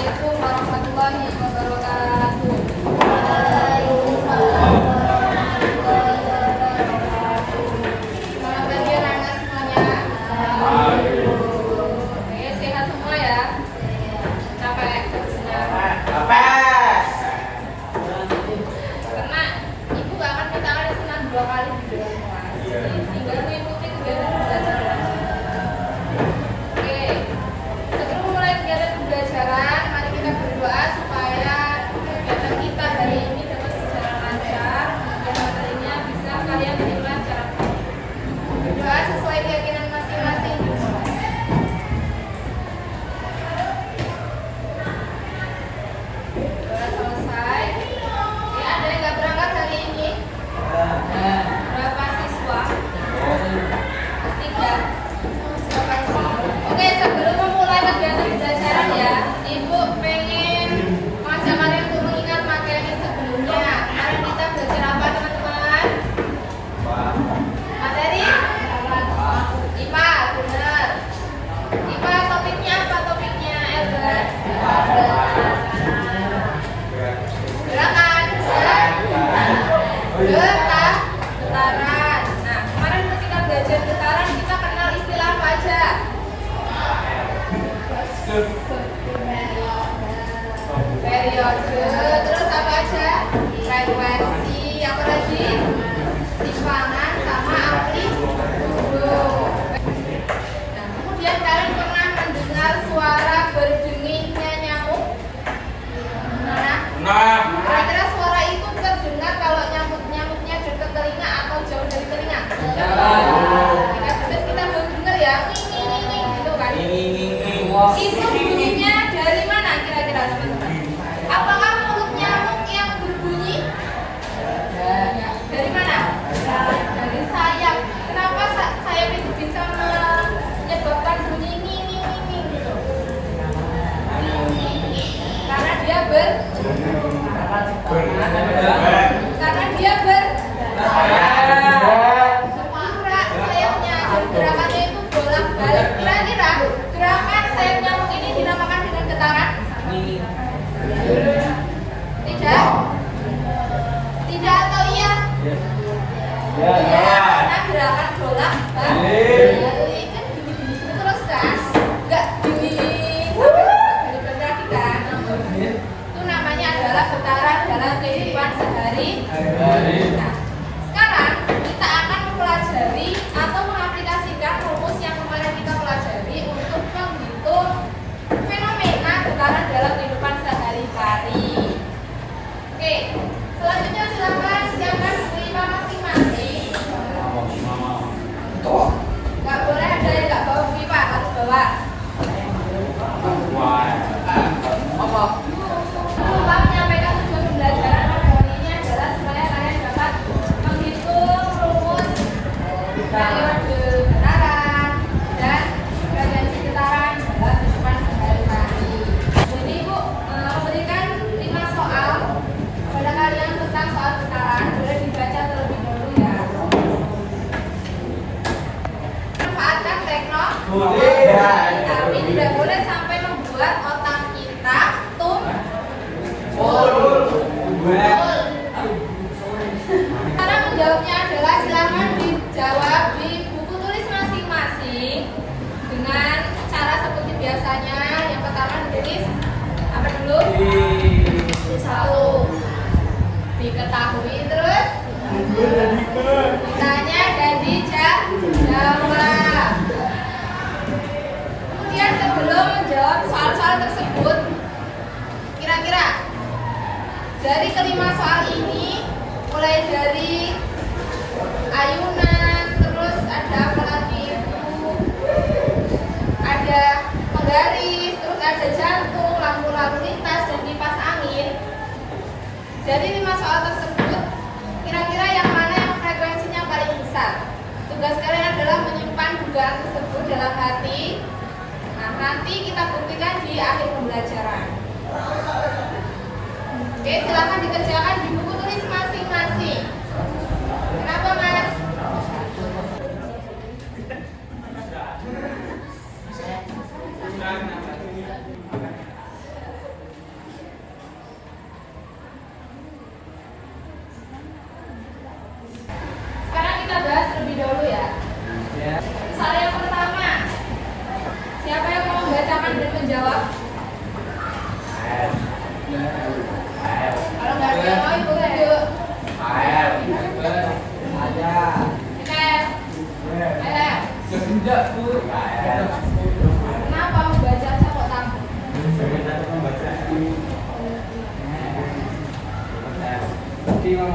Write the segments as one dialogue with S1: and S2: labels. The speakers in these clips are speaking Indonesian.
S1: Assalamualaikum warahmatullahi wabarakatuh. Selamat pagi anak-anak semuanya. Oke, sehat semua ya. Capek? Karena ibu gak akan minta kalian senang 2 kali di rumah. Tinggal mengikuti kegiatan pembelajaran. Oke, sebelum mulai kegiatan pembelajaran, mari kita berdoa supaya kegiatan kita hari ini dapat berjalan lancar dan materinya bisa kalian terima secara baik. Berdoa sesuai keyakinan masing-masing. Doa selesai. Oke, ada yang nggak berangkat hari ini? Berapa siswa? 3. Oke, sebelum memulai kegiatan pembelajaran ya, Ibu pengen mengajak kalian untuk mengingat materi sebelumnya. Kemarin kita belajar apa teman-teman? Materi? IPA, benar. IPA topiknya apa topiknya, Elber? Gerakan, getaran. Nah, kemarin ketika belajar getaran kita kenal istilah apa aja? Periode, terus apa aja? Frekuensi, apa lagi? Simpanan sama amplitudo. Nah, kemudian kalian pernah mendengar suara berdengingnya nyamuk? Nah, kira-kira suara itu terdengar kalau nyamuknya dekat telinga atau jauh dari telinga? Kita belum dengar ya, nging gitu kan? Itu bunyinya dari mana kira-kira teman-teman? Apakah mulut nyamuk yang berbunyi? Dari mana? Dari sayap. Kenapa sayap itu bisa menyebabkan bunyi nging gitu? Karena dia bergerak sayapnya dan gerakannya itu bolak-balik. Kira-kira gerakan sayap nyamuk ini dinamakan dengan getaran? Tidak? Tidak atau iya? Iya, karena gerakan bolak-balik kan gini-gini terus kan? Enggak gini sampai balik kan? Itu namanya adalah getaran dalam kehidupan sehari-hari. Nah, sekarang kita akan mempelajari atau mengaplikasikan rumus yang kemarin kita pelajari untuk menghitung fenomena getaran dalam kehidupan sehari-hari. Oke, selanjutnya silakan siapkan buku IPA masing-masing. Nggak boleh ada yang nggak bawa buku IPA, harus bawa. Lupa menyampaikan tujuan pembelajaran pada hari ini adalah supaya kalian dapat menghitung rumus periode getaran dan frekuensi getaran dalam kehidupan sehari-hari. Jadi Ibu memberikan 5 soal kepada kalian tentang soal getaran. Boleh dibaca terlebih dahulu ya. Manfaatkan teknologi, tapi tidak boleh sampai membuat otak kita Cara menjawabnya adalah silakan dijawab di buku tulis masing-masing dengan cara seperti biasanya. Yang pertama ditulis apa dulu? Satu diketahui, terus ditanya dan dijawab. Kemudian sebelum menjawab soal-soal tersebut, kira-kira dari kelima soal ini, mulai dari ayunan, terus ada apa lagi? Ada penggaris, terus ada jantung, lampu lalu lintas, dan kipas angin. Dari 5 soal tersebut, kira-kira yang mana yang frekuensinya paling besar? Tugas kalian adalah menyimpan dugaan tersebut dalam hati. Nah, nanti kita buktikan di akhir pembelajaran. Oke, silakan dikerjakan di buku tulis masing-masing. Kenapa, Mas?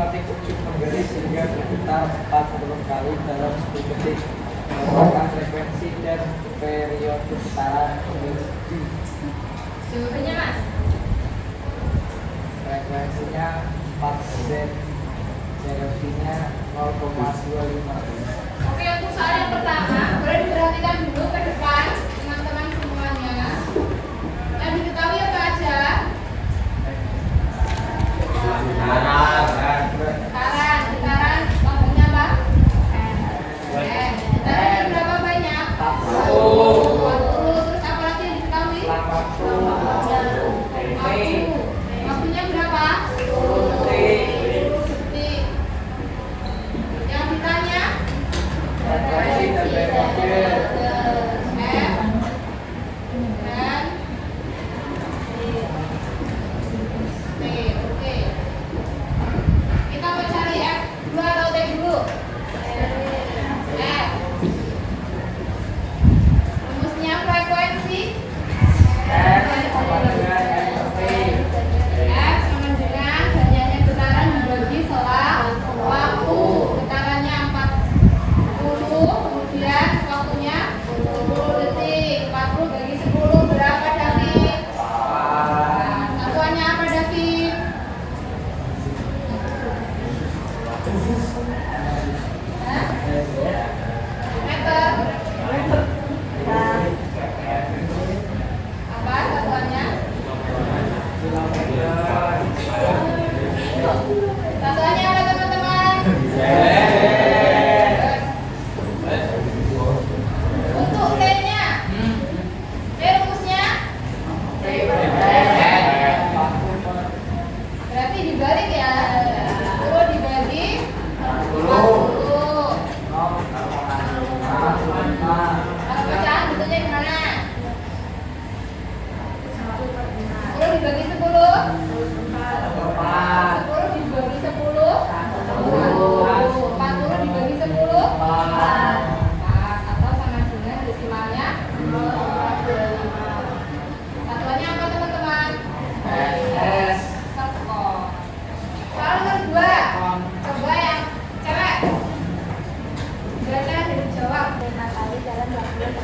S2: memetik ujung menggeris hingga berputar 40 kali dalam 10 detik. Menggunakan frekuensi dan periode putaran
S1: Jawabannya mas.
S2: frekuensinya 4 Z, CFD-nya 0,25.
S1: Oke, untuk soal yang pertama, boleh diperhatikan dulu ke depan teman-teman semuanya. Yang diketahui apa aja? Getaran, waktunya apa? Getaran berapa banyak? 40. Terus apa lagi yang diketahui? Waktu. Waktunya berapa? 10 detik. Yang ditanya?
S2: Frekuensi dan periode.
S1: F dan T. Oke. Kita mau cari F dulu atau T dulu? F. Rumusnya frekuensi
S2: F sama dengan NT.
S1: F sama dengan banyaknya getaran dibagi selang waktu. Getarannya 40, kemudian waktunya 10 detik. 40 bagi 10 berapa, David? Satuannya apa, David? Hah? Meter. Apa satuannya? Satuannya apa, teman-teman? Untuk T-nya, T rumusnya berarti dibalik ya. 10 dibagi 40. Kalau pecahan bentuknya gimana? 10 dibagi 10 10 dibagi 10 40 dibagi 10 atau sama dengan desimalnya 0,25. Satuannya apa, teman-teman? Sekon. Soal nomor 2. Coba yang cewek. Baca dan dijawab.
S3: 5 kali dalam 20 menit.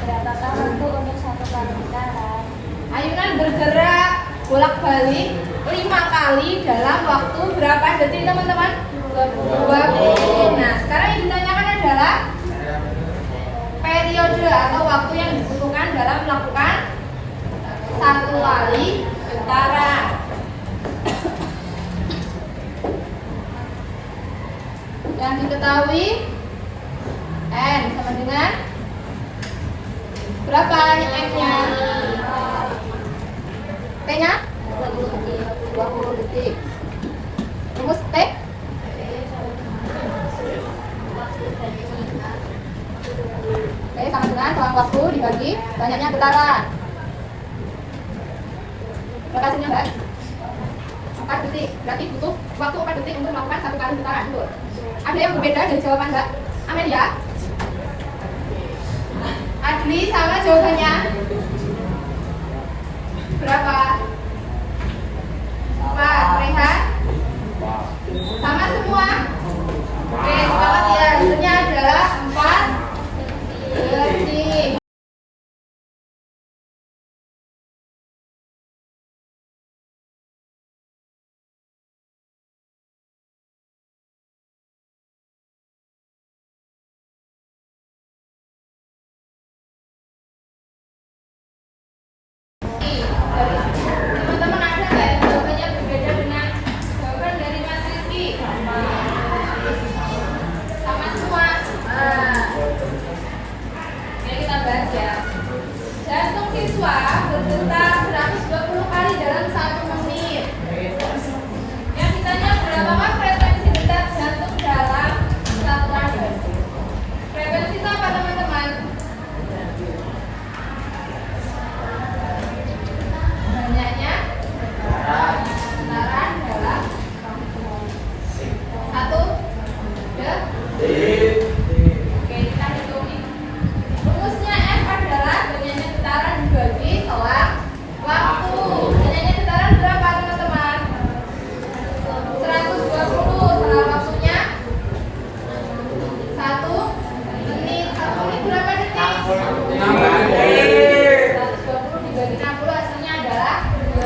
S3: Berapakah waktu untuk 1 kali getaran?
S1: Ayunan bergerak bolak-balik 5 kali dalam waktu berapa detik, teman-teman? 20. Nah, sekarang yang ditanyakan adalah periode atau waktu yang dibutuhkan dalam melakukan 1 kali getaran. Yang diketahui N sama dengan berapa N-nya? T-nya? 20 detik. Rumus T? Oke, sama dengan selang waktu dibagi banyaknya getaran. Berapa hasilnya, Mbak? 4 detik. Berarti butuh waktu 4 detik untuk melakukan 1 kali getaran. Betul. Ada yang berbeda dari jawaban Mbak Amelia? Adli sama jawabannya? Berapa? 4. Rehan? Sama semua? Oke, sepakat ya. Hasilnya adalah 4 detik.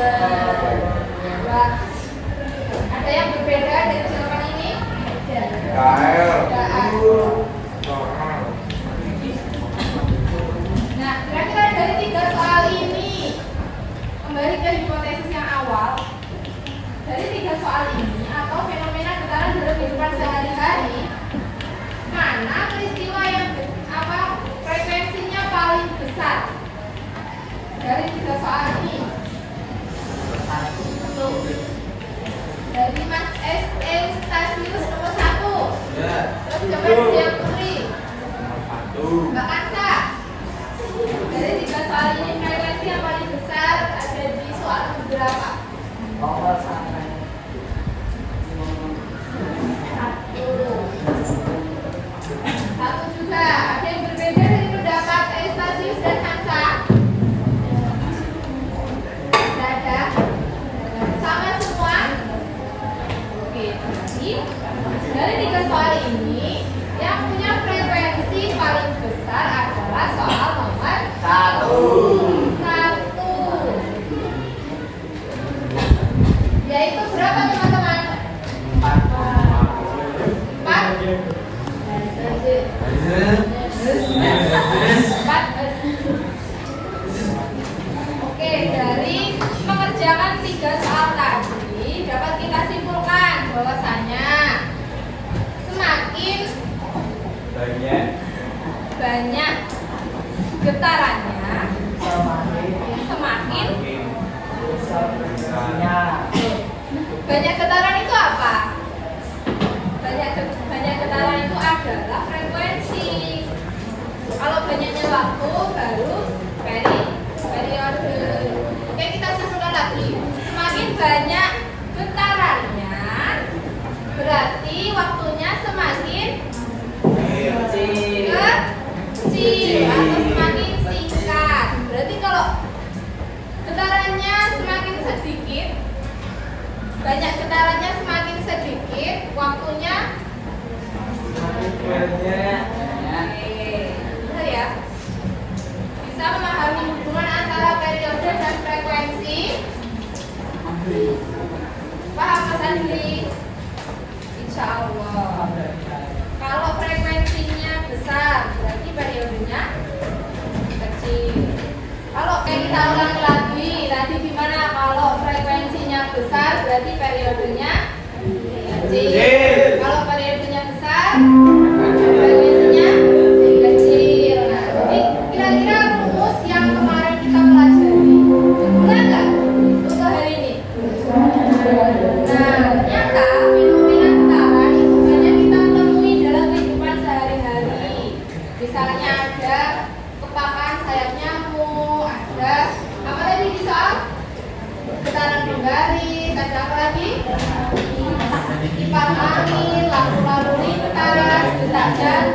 S1: Wah. Ada yang berbeda dari jawaban ini?
S4: KL.
S1: Nah, kira-kira dari 3 soal ini, kembali ke hipotesis yang awal. Dari 3 soal ini atau fenomena getaran dalam kehidupan sehari-hari, mana peristiwa yang frekuensinya paling besar? Dari 3 soal ini. Tuh. Dari Mas Eustasius nomor 1.
S4: Ya.
S1: Terus coba dari yang Putri.
S4: Satu.
S1: Mbak Kansa. Dari 3 soal ini frekuensi yang paling besar ada di soal berapa?
S2: Nomor 1.
S1: 1 juga. Ada yang berbeda dari pendapat Eustasius dan Hansa? Tidak ada. Sama semua? Oke, berarti dari 3 soal ini yang punya frekuensi paling besar adalah soal nomor 1. Yaitu berapa teman-teman? 4. Oke, dari mengerjakan 3 soal tadi dapat kita simpulkan bahwasanya semakin banyak getarannya, semakin banyak getaran itu apa? Banyak getaran itu adalah frekuensi. Kalau banyaknya waktu baru periode. Oke, kita simpulkan lagi. Semakin banyak getarannya berarti waktunya semakin kecil atau semakin singkat. Berarti kalau getarannya semakin sedikit, banyak getarannya semakin sedikit, waktunya benar ya? Bisa memahami hubungan antara periode dan frekuensi? Paham Mas Andri? Insya Allah. Kalau frekuensinya besar, berarti periodenya kecil. Kalau kita ulangi lagi, tadi gimana? Kalau frekuensinya besar, berarti periodenya kecil. Kalau periodenya besar, frekuensinya kecil. Nah, jadi kira-kira rumus yang kemarin kita pelajari benar nggak untuk hari ini? Nah, ternyata fenomena getaran itu banyak kita temui dalam kehidupan sehari-hari. Misalnya ada kepakan sayap nyamuk, ada apa tadi di soal? Getaran penggaris, ada apa lagi? Kipas angin, lampu lalu lintas, detak jantung.